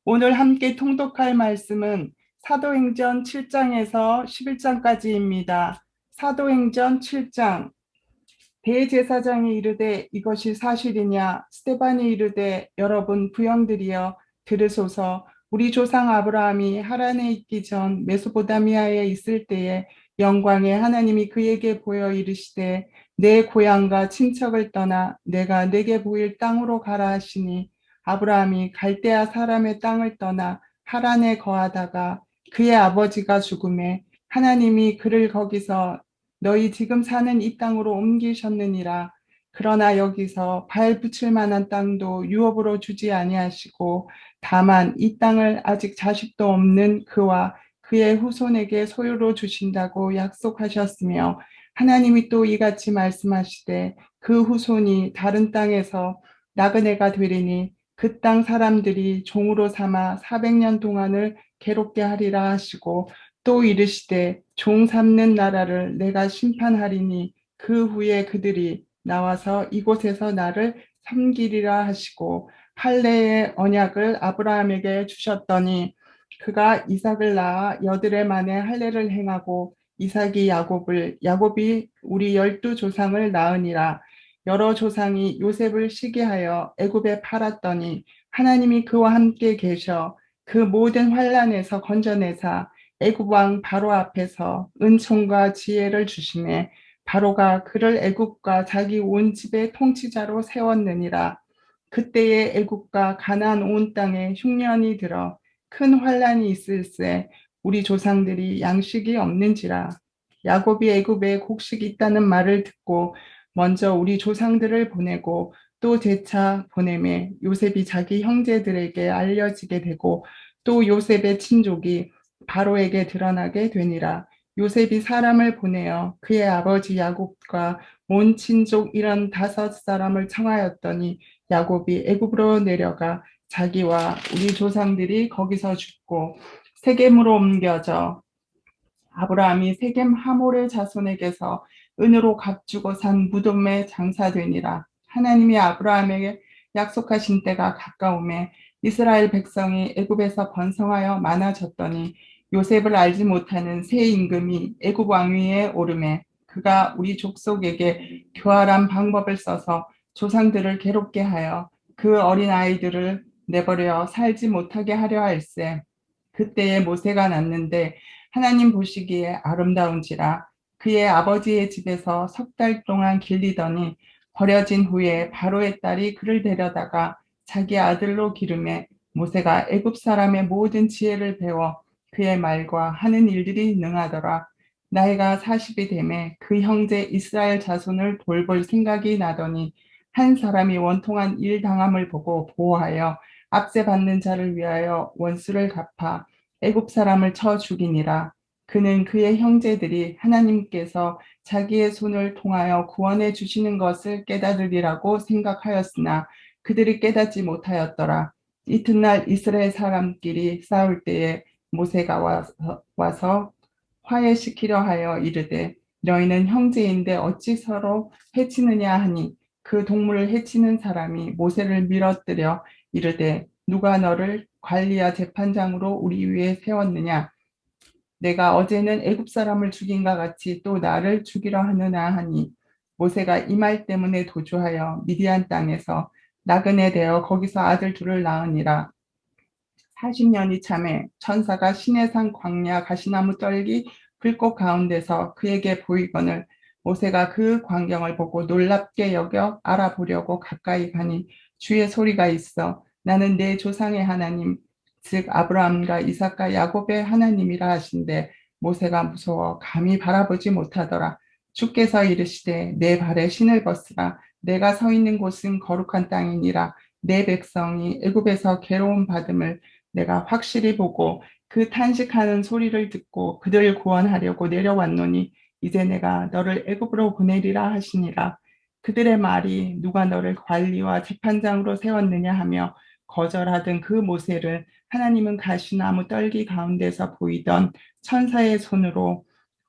오늘 함께 통독할 말씀은 사도행전 7장에서 11장까지입니다. 사도행전 7장. 대제사장이 이르되 이것이 사실이냐? 스데반이 이르되 여러분 부형들이여 들으소서. 우리 조상 아브라함이 하란에 있기 전 메소포타미아에 있을 때에 영광에 하나님이 그에게 보여 이르시되 내 고향과 친척을 떠나 내가 내게 보일 땅으로 가라 하시니 아브라함이 갈대아 사람의 땅을 떠나 하란에 거하다가 그의 아버지가 죽음에 하나님이 그를 거기서 너희 지금 사는 이 땅으로 옮기셨느니라. 그러나 여기서 발 붙일 만한 땅도 유업으로 주지 아니하시고 다만 이 땅을 아직 자식도 없는 그와 그의 후손에게 소유로 주신다고 약속하셨으며 하나님이 또 이같이 말씀하시되 그 후손이 다른 땅에서 나그네가 되리니 그 땅 사람들이 종으로 삼아 400년 동안을 괴롭게 하리라 하시고 또 이르시되 종 삼는 나라를 내가 심판하리니 그 후에 그들이 나와서 이곳에서 나를 섬기리라 하시고 할례의 언약을 아브라함에게 주셨더니 그가 이삭을 낳아 여드레 만에 할례를 행하고 이삭이 야곱을 야곱이 우리 12조상을 낳으니라. 여러 조상이 요셉을 시기하여 애굽에 팔았더니 하나님이 그와 함께 계셔 그 모든 환란에서 건져내사 애굽 왕 바로 앞에서 은총과 지혜를 주시매 바로가 그를 애굽과 자기 온 집의 통치자로 세웠느니라. 그때에 애굽과 가나안 온 땅에 흉년이 들어 큰 환란이 있을세 우리 조상들이 양식이 없는지라. 야곱이 애굽에 곡식이 있다는 말을 듣고 먼저 우리 조상들을 보내고 또 재차 보내매 요셉이 자기 형제들에게 알려지게 되고 또 요셉의 친족이 바로에게 드러나게 되니라. 요셉이 사람을 보내어 그의 아버지 야곱과 온 친족 이런 5사람을 청하였더니 야곱이 애굽으로 내려가 자기와 우리 조상들이 거기서 죽고 세겜으로 옮겨져 아브라함이 세겜 하몰의 자손에게서 은으로 값주고 산 무덤에 장사되니라. 하나님이 아브라함에게 약속하신 때가 가까우매 이스라엘 백성이 애굽에서 번성하여 많아졌더니 요셉을 알지 못하는 새 임금이 애굽 왕위에 오르매 그가 우리 족속에게 교활한 방법을 써서 조상들을 괴롭게 하여 그 어린 아이들을 내버려 살지 못하게 하려 할세. 그때에 모세가 났는데 하나님 보시기에 아름다운지라 그의 아버지의 집에서 3달 동안 길리더니 버려진 후에 바로의 딸이 그를 데려다가 자기 아들로 기르매 모세가 애굽 사람의 모든 지혜를 배워 그의 말과 하는 일들이 능하더라. 나이가 40이 되매 그 형제 이스라엘 자손을 돌볼 생각이 나더니 한 사람이 원통한 일 당함을 보고 보호하여 압제 받는 자를 위하여 원수를 갚아 애굽 사람을 쳐 죽이니라. 그는 그의 형제들이 하나님께서 자기의 손을 통하여 구원해 주시는 것을 깨달으리라고 생각하였으나 그들이 깨닫지 못하였더라. 이튿날 이스라엘 사람끼리 싸울 때에 모세가 와서 화해시키려 하여 이르되 너희는 형제인데 어찌 서로 해치느냐 하니 그 동물을 해치는 사람이 모세를 밀어뜨려 이르되 누가 너를 관리와 재판장으로 우리 위에 세웠느냐 내가 어제는 애굽 사람을 죽인과 같이 또 나를 죽이려 하느냐 하니 모세가 이 말 때문에 도주하여 미디안 땅에서 나그네 되어 거기서 아들 둘을 낳으니라. 40년이 참에 천사가 시내산 광야 가시나무 떨기 불꽃 가운데서 그에게 보이거늘 모세가 그 광경을 보고 놀랍게 여겨 알아보려고 가까이 가니 주의 소리가 있어 나는 내 조상의 하나님 즉 아브라함과 이삭과 야곱의 하나님이라 하신대 모세가 무서워 감히 바라보지 못하더라. 주께서 이르시되 내 발에 신을 벗으라 내가 서 있는 곳은 거룩한 땅이니라 내 백성이 애굽에서 괴로움 받음을 내가 확실히 보고 그 탄식하는 소리를 듣고 그들을 구원하려고 내려왔노니 이제 내가 너를 애굽으로 보내리라 하시니라. 그들의 말이 누가 너를 관리와 재판장으로 세웠느냐 하며 거절하던 그 모세를 하나님은 가시나무 떨기 가운데서 보이던 천사의 손으로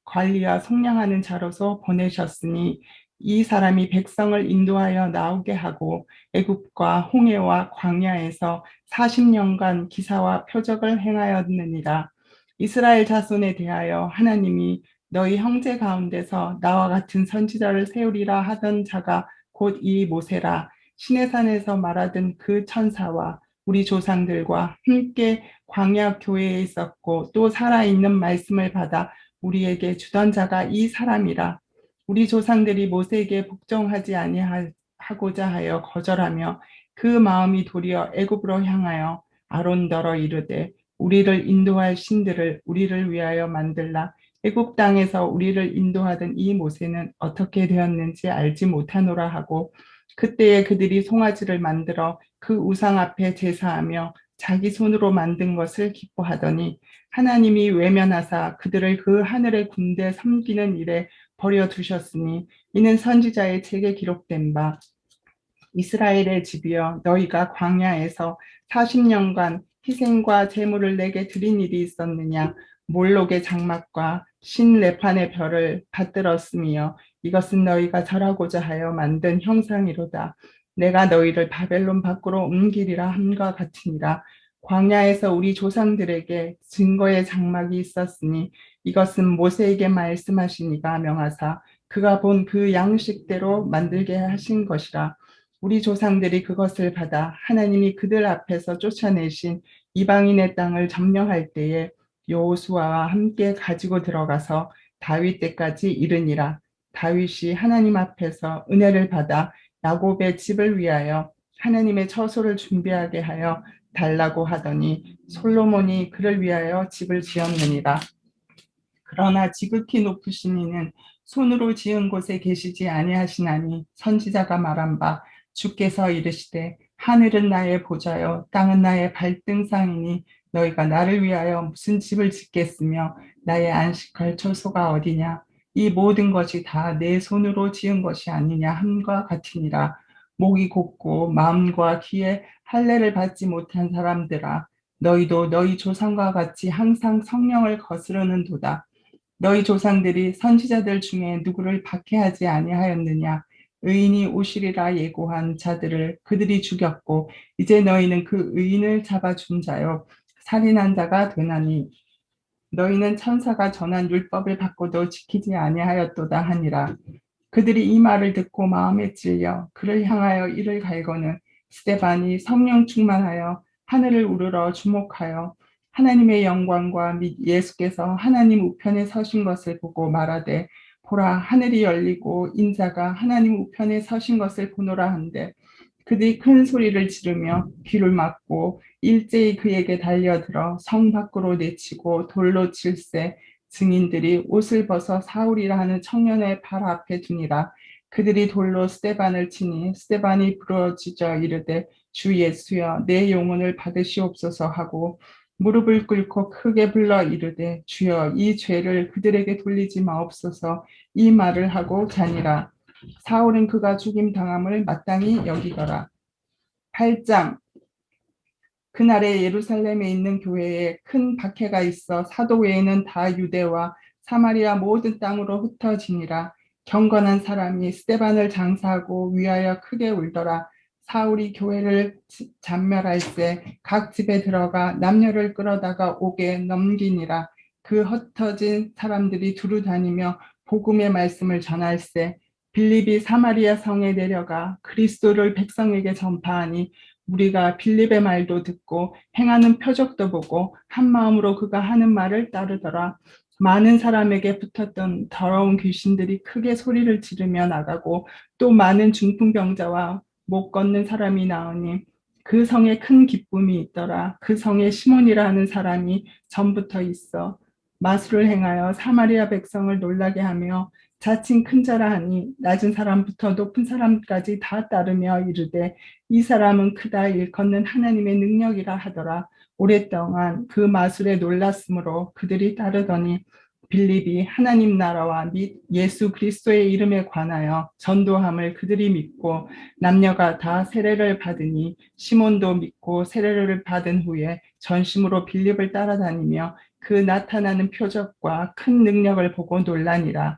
관리와 속량하는 자로서 보내셨으니 이 사람이 백성을 인도하여 나오게 하고 애굽과 홍해와 광야에서 40년간 기사와 표적을 행하였느니라. 이스라엘 자손에 대하여 하나님이 너희 형제 가운데서 나와 같은 선지자를 세우리라 하던 자가 곧 이 모세라. 시내산에서 말하던 그 천사와 우리 조상들과 함께 광야 교회에 있었고 또 살아있는 말씀을 받아 우리에게 주던 자가 이 사람이라. 우리 조상들이 모세에게 복종하지 아니하고자 하여 거절하며 그 마음이 도리어 애굽으로 향하여 아론더러 이르되 우리를 인도할 신들을 우리를 위하여 만들라. 애굽 땅에서 우리를 인도하던 이 모세는 어떻게 되었는지 알지 못하노라 하고 그때에 그들이 송아지를 만들어 그 우상 앞에 제사하며 자기 손으로 만든 것을 기뻐하더니 하나님이 외면하사 그들을 그 하늘의 군대 섬기는 일에 버려두셨으니 이는 선지자의 책에 기록된 바 이스라엘의 집이여 너희가 광야에서 40년간 희생과 제물을 내게 드린 일이 있었느냐 몰록의 장막과 신레판의 별을 받들었으며 이것은 너희가 절하고자 하여 만든 형상이로다. 내가 너희를 바벨론 밖으로 옮기리라 함과 같으니라. 광야에서 우리 조상들에게 증거의 장막이 있었으니 이것은 모세에게 말씀하시니가 명하사 그가 본 그 양식대로 만들게 하신 것이라. 우리 조상들이 그것을 받아 하나님이 그들 앞에서 쫓아내신 이방인의 땅을 점령할 때에 여호수아와 함께 가지고 들어가서 다윗 때까지 이르니라. 다윗이 하나님 앞에서 은혜를 받아 야곱의 집을 위하여 하나님의 처소를 준비하게 하여 달라고 하더니 솔로몬이 그를 위하여 집을 지었느니라. 그러나 지극히 높으신 이는 손으로 지은 곳에 계시지 아니하시나니 선지자가 말한 바 주께서 이르시되 하늘은 나의 보좌요 땅은 나의 발등상이니 너희가 나를 위하여 무슨 집을 짓겠으며 나의 안식할 처소가 어디냐 이 모든 것이 다 내 손으로 지은 것이 아니냐 함과 같으니라. 목이 곧고 마음과 귀에 할례를 받지 못한 사람들아 너희도 너희 조상과 같이 항상 성령을 거스르는도다. 너희 조상들이 선지자들 중에 누구를 박해하지 아니하였느냐? 의인이 오시리라 예고한 자들을 그들이 죽였고 이제 너희는 그 의인을 잡아준 자요 살인한 자가 되나니 너희는 천사가 전한 율법을 받고도 지키지 아니하였도다 하니라. 그들이 이 말을 듣고 마음에 찔려 그를 향하여 이를 갈거는 스데반이 성령 충만하여 하늘을 우러러 주목하여 하나님의 영광과 및 예수께서 하나님 우편에 서신 것을 보고 말하되 보라 하늘이 열리고 인자가 하나님 우편에 서신 것을 보노라 한데 그들이 큰 소리를 지르며 귀를 막고 일제히 그에게 달려들어 성 밖으로 내치고 돌로 칠세 증인들이 옷을 벗어 사울이라 하는 청년의 발 앞에 두니라. 그들이 돌로 스데반을 치니 스데반이 부러지져 이르되 주 예수여 내 영혼을 받으시옵소서 하고 무릎을 꿇고 크게 불러 이르되 주여 이 죄를 그들에게 돌리지 마옵소서 이 말을 하고 자니라. 사울은 그가 죽임 당함을 마땅히 여기더라. 8장 그날에 예루살렘에 있는 교회에 큰 박해가 있어 사도 외에는 다 유대와 사마리아 모든 땅으로 흩어지니라. 경건한 사람이 스데반을 장사하고 위하여 크게 울더라. 사울이 교회를 잔멸할세 각 집에 들어가 남녀를 끌어다가 옥에 넘기니라. 그 흩어진 사람들이 두루 다니며 복음의 말씀을 전할세 빌립이 사마리아 성에 내려가 그리스도를 백성에게 전파하니 우리가 빌립의 말도 듣고 행하는 표적도 보고 한 마음으로 그가 하는 말을 따르더라. 많은 사람에게 붙었던 더러운 귀신들이 크게 소리를 지르며 나가고 또 많은 중풍병자와 못 걷는 사람이 나오니 그 성에 큰 기쁨이 있더라. 그 성에 시몬이라 하는 사람이 전부터 있어 마술을 행하여 사마리아 백성을 놀라게 하며 자칭 큰 자라 하니 낮은 사람부터 높은 사람까지 다 따르며 이르되 이 사람은 크다 일컫는 하나님의 능력이라 하더라. 오랫동안 그 마술에 놀랐으므로 그들이 따르더니 빌립이 하나님 나라와 및 예수 그리스도의 이름에 관하여 전도함을 그들이 믿고 남녀가 다 세례를 받으니 시몬도 믿고 세례를 받은 후에 전심으로 빌립을 따라다니며 그 나타나는 표적과 큰 능력을 보고 놀라니라.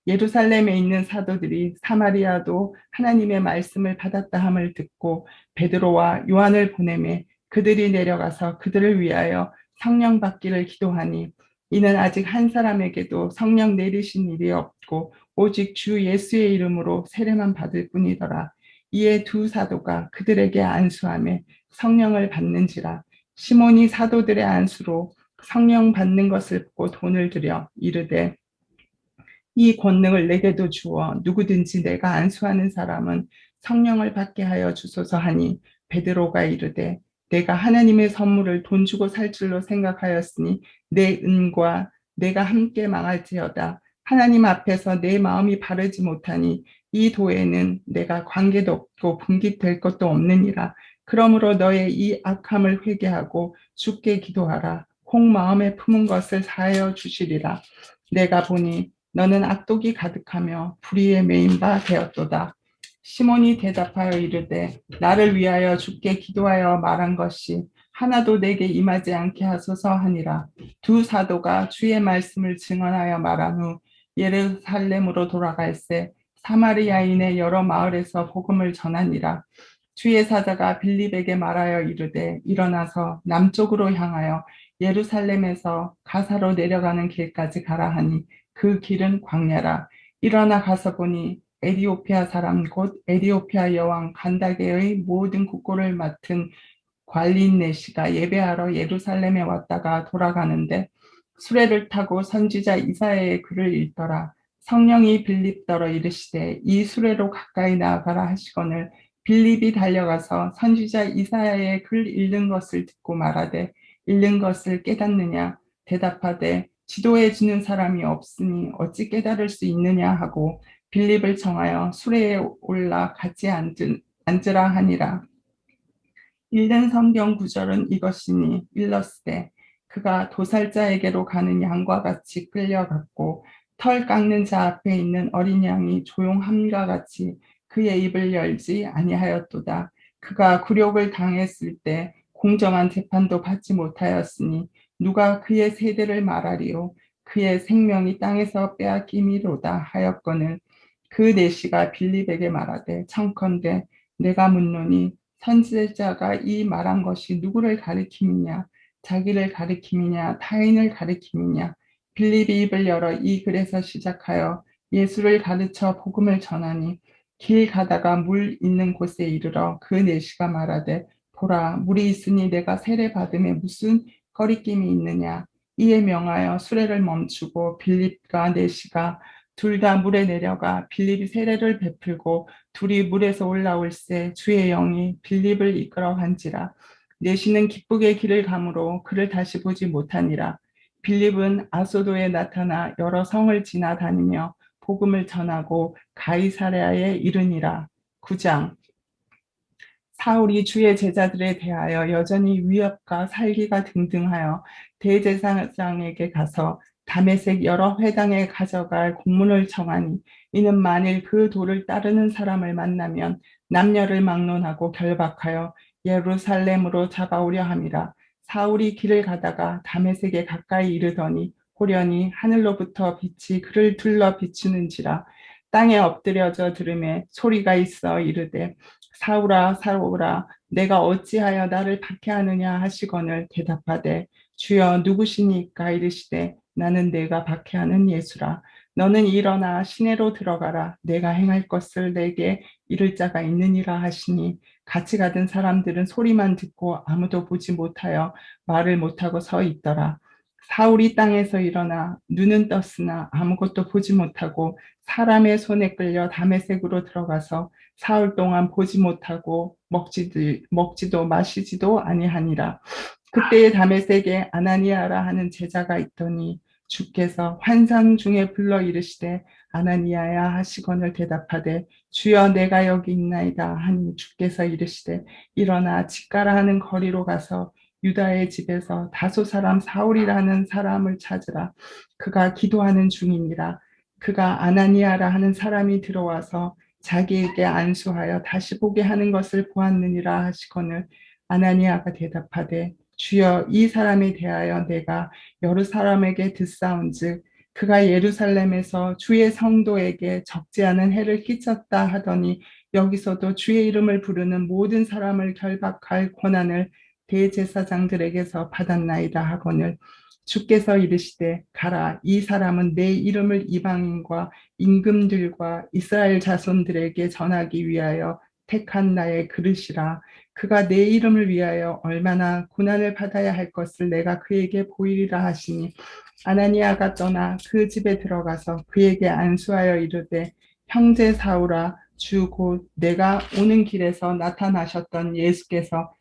예루살렘에 있는 사도들이 사마리아도 하나님의 말씀을 받았다 함을 듣고 베드로와 요한을 보내매 그들이 내려가서 그들을 위하여 성령 받기를 기도하니 이는 아직 한 사람에게도 성령 내리신 일이 없고 오직 주 예수의 이름으로 세례만 받을 뿐이더라. 이에 두 사도가 그들에게 안수하며 성령을 받는지라. 시몬이 사도들의 안수로 성령 받는 것을 보고 돈을 들여 이르되 이 권능을 내게도 주어 누구든지 내가 안수하는 사람은 성령을 받게 하여 주소서 하니 베드로가 이르되 내가 하나님의 선물을 돈 주고 살 줄로 생각하였으니 내 은과 내가 함께 망할지어다. 하나님 앞에서 내 마음이 바르지 못하니 이 도에는 내가 관계도 없고 분깃될 것도 없느니라. 그러므로 너의 이 악함을 회개하고 주께 기도하라. 혹 마음에 품은 것을 사하여 주시리라. 내가 보니 너는 악독이 가득하며 불의에 매인 바 되었도다. 시몬이 대답하여 이르되 나를 위하여 주께 기도하여 말한 것이 하나도 내게 임하지 않게 하소서 하니라. 두 사도가 주의 말씀을 증언하여 말한 후 예루살렘으로 돌아갈새 사마리아인의 여러 마을에서 복음을 전하니라. 주의 사자가 빌립에게 말하여 이르되 일어나서 남쪽으로 향하여 예루살렘에서 가사로 내려가는 길까지 가라 하니 그 길은 광야라. 일어나 가서 보니 에디오피아 사람 곧 에디오피아 여왕 간다게의 모든 국고를 맡은 관리인 내시가 예배하러 예루살렘에 왔다가 돌아가는데 수레를 타고 선지자 이사야의 글을 읽더라. 성령이 빌립더러 이르시되 이 수레로 가까이 나아가라 하시거늘 빌립이 달려가서 선지자 이사야의 글 읽는 것을 듣고 말하되 읽는 것을 깨닫느냐 대답하되 지도해 주는 사람이 없으니 어찌 깨달을 수 있느냐 하고 빌립을 정하여 수레에 올라 같이 앉으라 하니라. 읽는 성경 구절은 이것이니 일러스되 그가 도살자에게로 가는 양과 같이 끌려갔고 털 깎는 자 앞에 있는 어린 양이 조용함과 같이 그의 입을 열지 아니하였도다. 그가 굴욕을 당했을 때 공정한 재판도 받지 못하였으니 누가 그의 세대를 말하리요. 그의 생명이 땅에서 빼앗김이로다 하였거늘 그 내시가 빌립에게 말하되 청컨대 내가 묻노니 선지자가 이 말한 것이 누구를 가리킴이냐 자기를 가리킴이냐 타인을 가리킴이냐 빌립이 입을 열어 이 글에서 시작하여 예수를 가르쳐 복음을 전하니 길 가다가 물 있는 곳에 이르러 그 내시가 말하되 보라 물이 있으니 내가 세례 받음에 무슨 거리낌이 있느냐 이에 명하여 수레를 멈추고 빌립과 내시가 둘 다 물에 내려가 빌립이 세례를 베풀고 둘이 물에서 올라올새 주의 영이 빌립을 이끌어 간지라. 내시는 기쁘게 길을 가므로 그를 다시 보지 못하니라. 빌립은 아소도에 나타나 여러 성을 지나다니며 복음을 전하고 가이사랴에 이르니라. 9장 사울이 주의 제자들에 대하여 여전히 위협과 살기가 등등하여 대제사장에게 가서 다메섹 여러 회당에 가져갈 공문을 청하니 이는 만일 그 도를 따르는 사람을 만나면 남녀를 막론하고 결박하여 예루살렘으로 잡아오려 함이라. 사울이 길을 가다가 다메섹에 가까이 이르더니 호련히 하늘로부터 빛이 그를 둘러 비추는지라. 땅에 엎드려져 들음에 소리가 있어 이르되 사울아 사울아 내가 어찌하여 나를 박해하느냐 하시거늘 대답하되 주여 누구시니까 이르시되 나는 내가 박해하는 예수라. 너는 일어나 시내로 들어가라. 내가 행할 것을 내게 이를 자가 있느니라 하시니 같이 가던 사람들은 소리만 듣고 아무도 보지 못하여 말을 못하고 서 있더라. 사울이 땅에서 일어나 눈은 떴으나 아무것도 보지 못하고 사람의 손에 끌려 다메섹으로 들어가서 사흘 동안 보지 못하고 먹지도 마시지도 아니하니라. 그때에 다메섹에 아나니아라 하는 제자가 있더니 주께서 환상 중에 불러 이르시되 아나니아야 하시거늘 대답하되 주여 내가 여기 있나이다 하니 주께서 이르시되 일어나 집가라 하는 거리로 가서 유다의 집에서 다소 사람 사울이라는 사람을 찾으라. 그가 기도하는 중이니라. 그가 아나니아라 하는 사람이 들어와서 자기에게 안수하여 다시 보게 하는 것을 보았느니라 하시거늘 아나니아가 대답하되 주여 이 사람에 대하여 내가 여러 사람에게 듣사온즉 그가 예루살렘에서 주의 성도에게 적지 않은 해를 끼쳤다 하더니 여기서도 주의 이름을 부르는 모든 사람을 결박할 권한을 대제사장들에게서 받았나이다 하거늘 주께서 이르시되 가라 이 사람은 내 이름을 이방인과 임금들과 이스라엘 자손들에게 전하기 위하여 택한 나의 그릇이라 그가 내 이름을 위하여 얼마나 고난을 받아야 할 것을 내가 그에게 보이리라 하시니 아나니아가 떠나 그 집에 들어가서 그에게 안수하여 이르되 형제 사울아 주 곧 내가 오는 길에서 나타나셨던 예수께서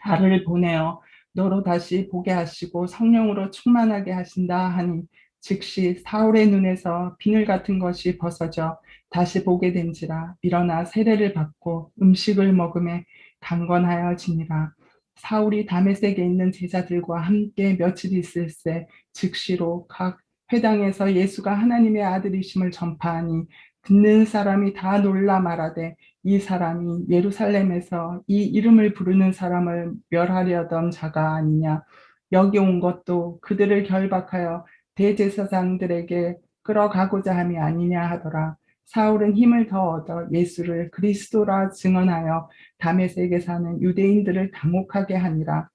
나를 보내어 너로 다시 보게 하시고 성령으로 충만하게 하신다 하니 즉시 사울의 눈에서 비늘 같은 것이 벗어져 다시 보게 된지라 일어나 세례를 받고 음식을 먹음에 강건하여지니라. 사울이 다메섹에 있는 제자들과 함께 며칠 있을새 즉시로 각 회당에서 예수가 하나님의 아들이심을 전파하니 듣는 사람이 다 놀라 말하되 이 사람이 예루살렘에서 이 이름을 부르는 사람을 멸하려던 자가 아니냐. 여기 온 것도 그들을 결박하여 대제사장들에게 끌어가고자 함이 아니냐 하더라. 사울은 힘을 더 얻어 예수를 그리스도라 증언하여 다메섹에 사는 유대인들을 당혹하게 하니라.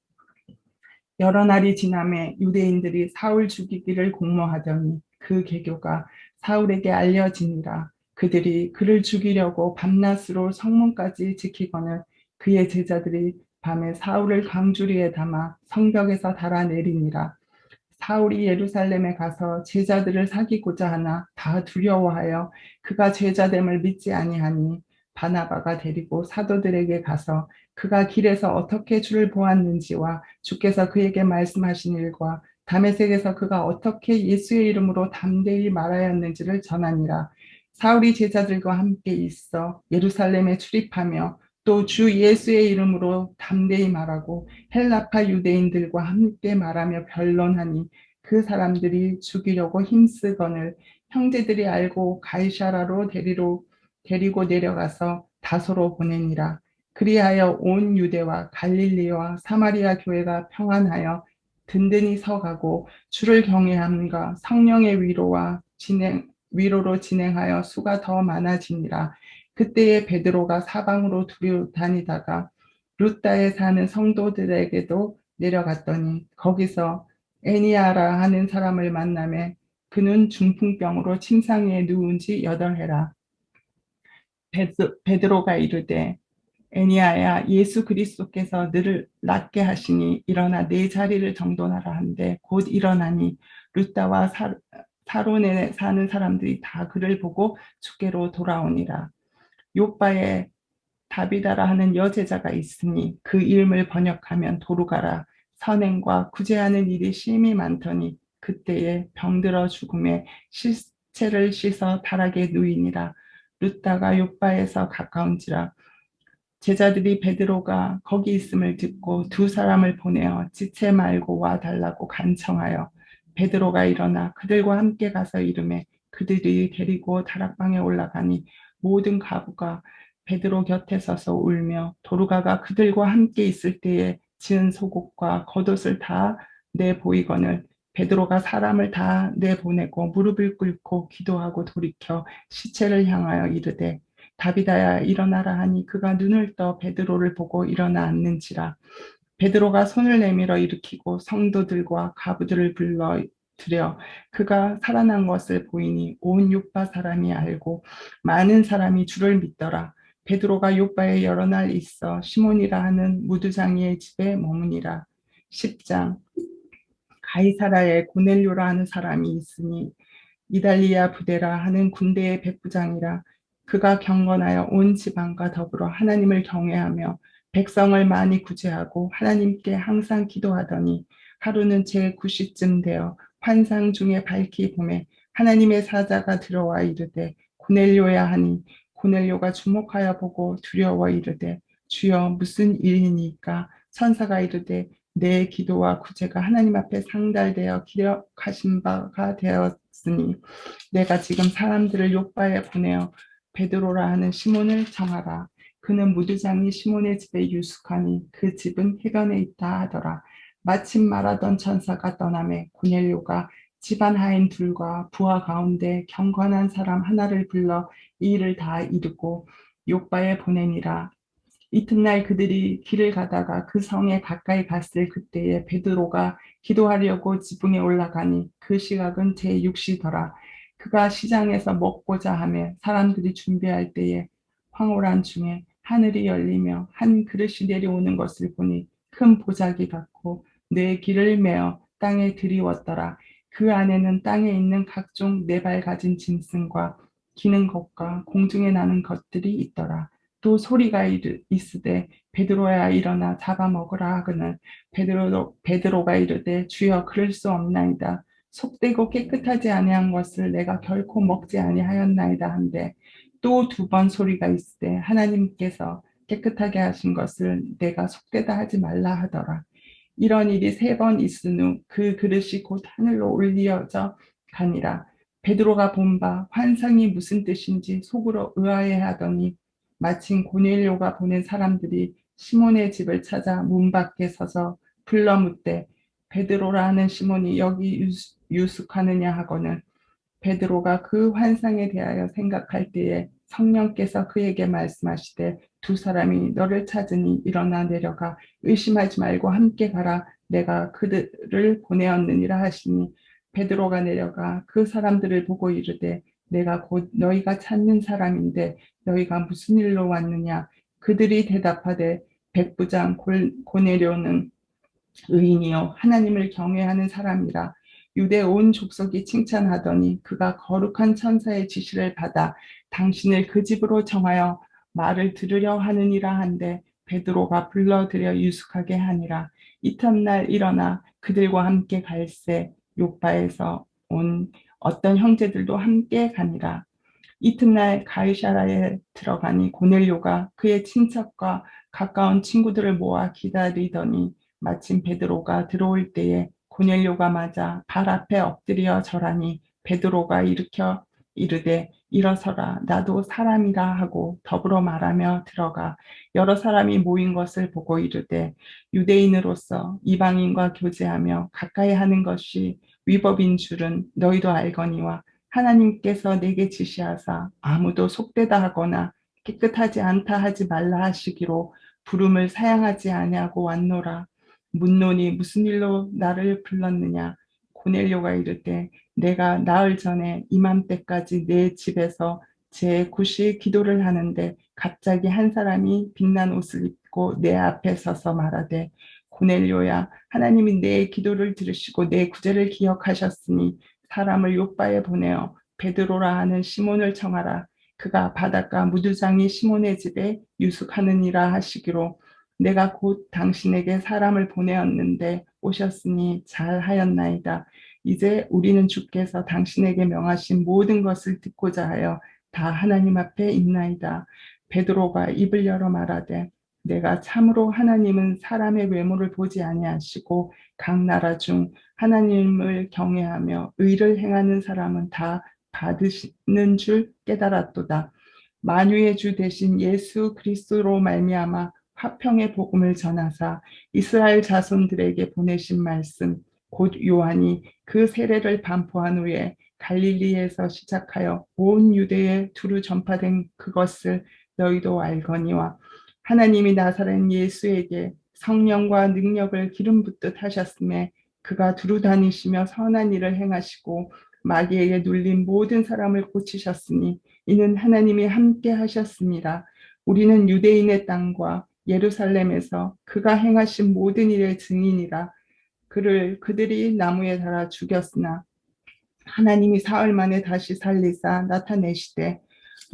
여러 날이 지남에 유대인들이 사울 죽이기를 공모하더니 그 계교가 사울에게 알려지니라. 그들이 그를 죽이려고 밤낮으로 성문까지 지키거늘 그의 제자들이 밤에 사울을 광주리에 담아 성벽에서 달아내리니라. 사울이 예루살렘에 가서 제자들을 사귀고자 하나 다 두려워하여 그가 제자됨을 믿지 아니하니 바나바가 데리고 사도들에게 가서 그가 길에서 어떻게 주를 보았는지와 주께서 그에게 말씀하신 일과 다메섹에서 그가 어떻게 예수의 이름으로 담대히 말하였는지를 전하니라. 사울이 제자들과 함께 있어 예루살렘에 출입하며 또 주 예수의 이름으로 담대히 말하고 헬라파 유대인들과 함께 말하며 변론하니 그 사람들이 죽이려고 힘쓰거늘 형제들이 알고 가이사라로 데리고 내려가서 다소로 보내니라. 그리하여 온 유대와 갈릴리와 사마리아 교회가 평안하여 든든히 서가고 주를 경외함과 성령의 위로로 진행하여 수가 더 많아지니라. 그때에 베드로가 사방으로 두루 다니다가 루다에 사는 성도들에게도 내려갔더니 거기서 애니아라 하는 사람을 만나매 그는 중풍병으로 침상에 누운 지 8해라. 베드로가 이르되 애니아야 예수 그리스도께서 너를 낫게 하시니 일어나 내 자리를 정돈하라 한데 곧 일어나니 루다와 사론에 사는 사람들이 다 그를 보고 주께로 돌아오니라. 요바에 다비다라 하는 여제자가 있으니 그 이름을 번역하면 도루가라. 선행과 구제하는 일이 심히 많더니 그때에 병들어 죽음에 시체를 씻어 다락에 누이니라. 루다가 요바에서 가까운지라. 제자들이 베드로가 거기 있음을 듣고 두 사람을 보내어 지체 말고 와 달라고 간청하여 베드로가 일어나 그들과 함께 가서 이르매 그들이 데리고 다락방에 올라가니 모든 가부가 베드로 곁에 서서 울며 도루가가 그들과 함께 있을 때에 지은 속옷과 겉옷을 다 내보이거늘 베드로가 사람을 다 내보내고 무릎을 꿇고 기도하고 돌이켜 시체를 향하여 이르되 다비다야 일어나라 하니 그가 눈을 떠 베드로를 보고 일어나 앉는지라. 베드로가 손을 내밀어 일으키고 성도들과 가부들을 불러 들여 그가 살아난 것을 보이니 온 요파 사람이 알고 많은 사람이 주를 믿더라. 베드로가 요파에 여러 날 있어 시몬이라 하는 무두장이의 집에 머무니라. 10장 가이사라에 고넬료라 하는 사람이 있으니 이달리아 부대라 하는 군대의 백부장이라. 그가 경건하여 온 지방과 더불어 하나님을 경외하며 백성을 많이 구제하고 하나님께 항상 기도하더니 하루는 제9시쯤 되어 환상 중에 밝히 보매 하나님의 사자가 들어와 이르되 고넬료야 하니 고넬료가 주목하여 보고 두려워 이르되 주여 무슨 일이니까 천사가 이르되 내 기도와 구제가 하나님 앞에 상달되어 기력하신 바가 되었으니 내가 지금 사람들을 요바에 보내어 베드로라 하는 시몬을 정하라. 그는 무두장이 시몬의 집에 유숙하니 그 집은 해변에 있다 하더라. 마침 말하던 천사가 떠나매 고넬료가 집안 하인 둘과 부하 가운데 경건한 사람 하나를 불러 이 일을 다 이루고 욥바에 보내니라. 이튿날 그들이 길을 가다가 그 성에 가까이 갔을 그때에 베드로가 기도하려고 지붕에 올라가니 그 시각은 제6시더라. 그가 시장에서 먹고자 하며 사람들이 준비할 때에 황홀한 중에 하늘이 열리며 한 그릇이 내려오는 것을 보니 큰 보자기 같고 네 길을 메어 땅에 들이웠더라. 그 안에는 땅에 있는 각종 네 발 가진 짐승과 기는 것과 공중에 나는 것들이 있더라. 또 소리가 있으되 베드로야 일어나 잡아먹으라 하거늘 베드로가 이르되 주여 그럴 수 없나이다. 속되고 깨끗하지 아니한 것을 내가 결코 먹지 아니하였나이다 한데 또 두 번 소리가 있으되 하나님께서 깨끗하게 하신 것을 내가 속되다 하지 말라 하더라. 이런 일이 세 번 있은 후 그 그릇이 곧 하늘로 올리어져 가니라. 베드로가 본 바 환상이 무슨 뜻인지 속으로 의아해하더니 마침 고넬료가 보낸 사람들이 시몬의 집을 찾아 문 밖에 서서 불러 묻되 베드로라 는 시몬이 여기 유숙하느냐 하거늘 베드로가 그 환상에 대하여 생각할 때에 성령께서 그에게 말씀하시되 두 사람이 너를 찾으니 일어나 내려가 의심하지 말고 함께 가라 내가 그들을 보내었느니라 하시니 베드로가 내려가 그 사람들을 보고 이르되 내가 곧 너희가 찾는 사람인데 너희가 무슨 일로 왔느냐 그들이 대답하되 백부장 고넬료는 의인이요 하나님을 경외하는 사람이라 유대 온 족속이 칭찬하더니 그가 거룩한 천사의 지시를 받아 당신을 그 집으로 정하여 말을 들으려 하느니라 한데 베드로가 불러들여 유숙하게 하니라. 이튿날 일어나 그들과 함께 갈새 욥바에서 온 어떤 형제들도 함께 가니라. 이튿날 가이사라에 들어가니 고넬료가 그의 친척과 가까운 친구들을 모아 기다리더니 마침 베드로가 들어올 때에 고넬료가 맞아 발 앞에 엎드려 절하니 베드로가 일으켜 이르되 일어서라 나도 사람이라 하고 더불어 말하며 들어가 여러 사람이 모인 것을 보고 이르되 유대인으로서 이방인과 교제하며 가까이 하는 것이 위법인 줄은 너희도 알거니와 하나님께서 내게 지시하사 아무도 속되다 하거나 깨끗하지 않다 하지 말라 하시기로 부름을 사양하지 아니하고 왔노라. 묻노니 무슨 일로 나를 불렀느냐? 고넬료가 이르되 내가 나흘 전에 이맘때까지 내 집에서 제9시 기도를 하는데 갑자기 한 사람이 빛난 옷을 입고 내 앞에 서서 말하되 고넬료야 하나님이 내 기도를 들으시고 내 구제를 기억하셨으니 사람을 욥바에 보내어 베드로라 하는 시몬을 청하라. 그가 바닷가 무두장이 시몬의 집에 유숙하느니라 하시기로 내가 곧 당신에게 사람을 보내었는데 오셨으니 잘하였나이다. 이제 우리는 주께서 당신에게 명하신 모든 것을 듣고자 하여 다 하나님 앞에 있나이다. 베드로가 입을 열어 말하되 내가 참으로 하나님은 사람의 외모를 보지 아니하시고 각 나라 중 하나님을 경외하며 의를 행하는 사람은 다 받으시는 줄 깨달았도다. 만유의 주 대신 예수 그리스도로 말미암아 화평의 복음을 전하사 이스라엘 자손들에게 보내신 말씀 곧 요한이 그 세례를 반포한 후에 갈릴리에서 시작하여 온 유대에 두루 전파된 그것을 너희도 알거니와 하나님이 나사렛 예수에게 성령과 능력을 기름 붓듯 하셨음에 그가 두루 다니시며 선한 일을 행하시고 마귀에게 눌린 모든 사람을 고치셨으니 이는 하나님이 함께 하셨습니다. 우리는 유대인의 땅과 예루살렘에서 그가 행하신 모든 일의 증인이라. 그들이 나무에 달아 죽였으나 하나님이 사흘 만에 다시 살리사 나타내시되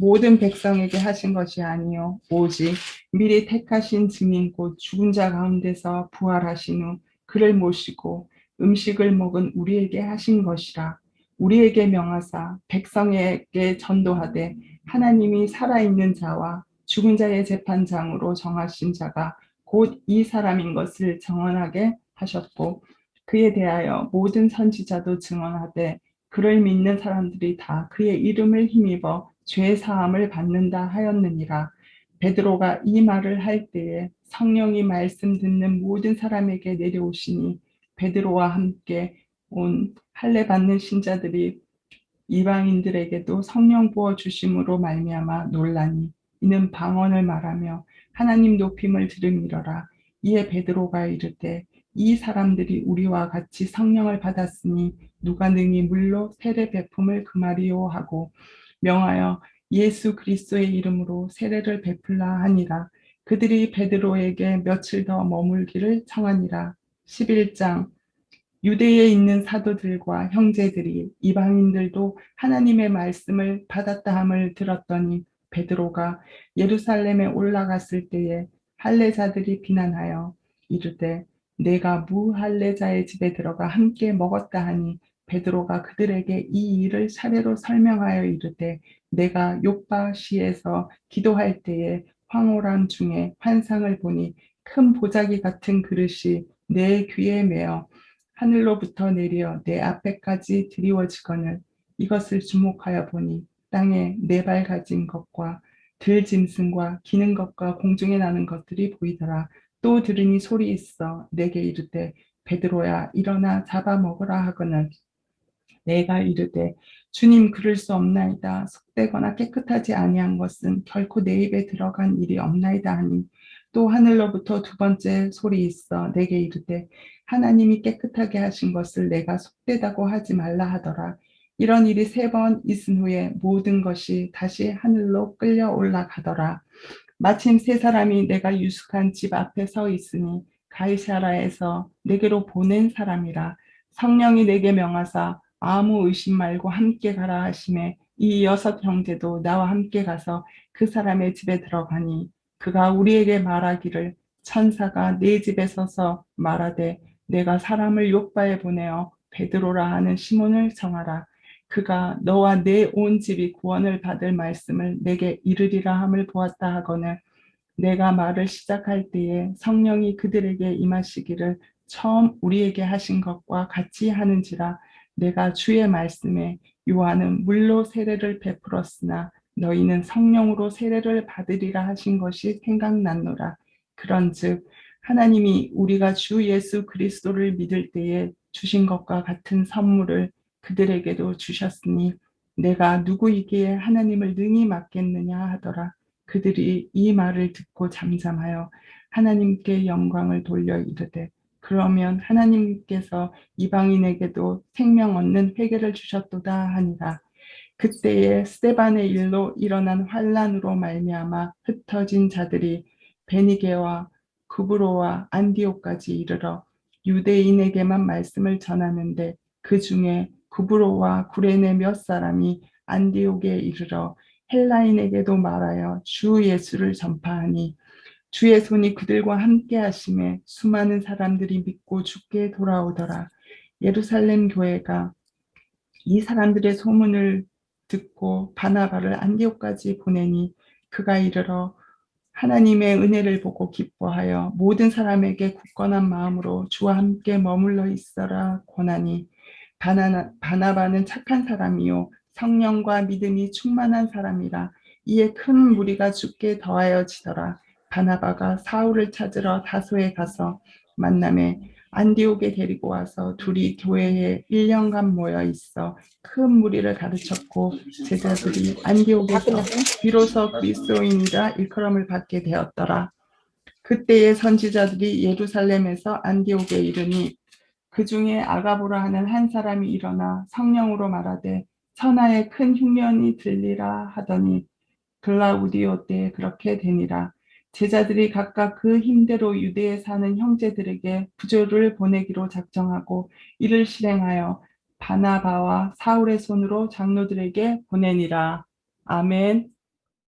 모든 백성에게 하신 것이 아니요 오직 미리 택하신 증인 곧 죽은 자 가운데서 부활하신 후 그를 모시고 음식을 먹은 우리에게 하신 것이라. 우리에게 명하사 백성에게 전도하되 하나님이 살아있는 자와 죽은 자의 재판장으로 정하신 자가 곧 이 사람인 것을 증언하게 하셨고 그에 대하여 모든 선지자도 증언하되 그를 믿는 사람들이 다 그의 이름을 힘입어 죄 사함을 받는다 하였느니라. 베드로가 이 말을 할 때에 성령이 말씀 듣는 모든 사람에게 내려오시니 베드로와 함께 온 할례 받는 신자들이 이방인들에게도 성령 부어 주심으로 말미암아 놀라니 이는 방언을 말하며 하나님 높임을 들음이러라. 이에 베드로가 이르되 이 사람들이 우리와 같이 성령을 받았으니 누가 능히 물로 세례 베품을 금하리요 하고 명하여 예수 그리스도의 이름으로 세례를 베풀라 하니라. 그들이 베드로에게 며칠 더 머물기를 청하니라. 11장. 유대에 있는 사도들과 형제들이 이방인들도 하나님의 말씀을 받았다 함을 들었더니 베드로가 예루살렘에 올라갔을 때에 할례자들이 비난하여 이르되 내가 무할례자의 집에 들어가 함께 먹었다 하니 베드로가 그들에게 이 일을 차례로 설명하여 이르되 내가 요파시에서 기도할 때에 황홀함 중에 환상을 보니 큰 보자기 같은 그릇이 내 귀에 매어 하늘로부터 내려 내 앞에까지 드리워지거늘 이것을 주목하여 보니 땅에 네 발 가진 것과 들짐승과 기는 것과 공중에 나는 것들이 보이더라. 또 들으니 소리 있어 내게 이르되 베드로야 일어나 잡아먹으라 하거늘 내가 이르되 주님 그럴 수 없나이다. 속되거나 깨끗하지 아니한 것은 결코 내 입에 들어간 일이 없나이다 하니 또 하늘로부터 두 번째 소리 있어 내게 이르되 하나님이 깨끗하게 하신 것을 내가 속되다고 하지 말라 하더라. 이런 일이 세 번 있은 후에 모든 것이 다시 하늘로 끌려 올라가더라. 마침 세 사람이 내가 유숙한 집 앞에 서 있으니 가이사라에서 내게로 보낸 사람이라. 성령이 내게 명하사 아무 의심 말고 함께 가라 하심에 이 여섯 형제도 나와 함께 가서 그 사람의 집에 들어가니 그가 우리에게 말하기를 천사가 내 집에 서서 말하되 내가 사람을 욥바에 보내어 베드로라 하는 시몬을 정하라. 그가 너와 내 온 집이 구원을 받을 말씀을 내게 이르리라 함을 보았다 하거늘 내가 말을 시작할 때에 성령이 그들에게 임하시기를 처음 우리에게 하신 것과 같이 하는지라 내가 주의 말씀에 요한은 물로 세례를 베풀었으나 너희는 성령으로 세례를 받으리라 하신 것이 생각났노라. 그런즉 하나님이 우리가 주 예수 그리스도를 믿을 때에 주신 것과 같은 선물을 그들에게도 주셨으니 내가 누구이기에 하나님을 능히 맡겠느냐 하더라. 그들이 이 말을 듣고 잠잠하여 하나님께 영광을 돌려 이르되 그러면 하나님께서 이방인에게도 생명 얻는 회개를 주셨도다 하니라. 그때에 스데반의 일로 일어난 환란으로 말미암아 흩어진 자들이 베니게와 구브로와 안디옥까지 이르러 유대인에게만 말씀을 전하는데 그 중에 구브로와 구레네 몇 사람이 안디옥에 이르러 헬라인에게도 말하여 주 예수를 전파하니 주의 손이 그들과 함께 하심에 수많은 사람들이 믿고 주께 돌아오더라. 예루살렘 교회가 이 사람들의 소문을 듣고 바나바를 안디옥까지 보내니 그가 이르러 하나님의 은혜를 보고 기뻐하여 모든 사람에게 굳건한 마음으로 주와 함께 머물러 있어라 권하니 바나바는 착한 사람이요 성령과 믿음이 충만한 사람이라 이에 큰 무리가 주께 더하여 지더라. 바나바가 사울을 찾으러 다소에 가서 만남에 안디옥에 데리고 와서 둘이 교회에 1년간 모여 있어 큰 무리를 가르쳤고 제자들이 안디옥에서 비로소 그리스도인이라 일컬음을 받게 되었더라. 그때의 선지자들이 예루살렘에서 안디옥에 이르니 그 중에 아가보라 하는 한 사람이 일어나 성령으로 말하되 천하에 큰 흉년이 들리라 하더니 글라우디오 때에 그렇게 되니라. 제자들이 각각 그 힘대로 유대에 사는 형제들에게 부조를 보내기로 작정하고 이를 실행하여 바나바와 사울의 손으로 장로들에게 보내니라. 아멘.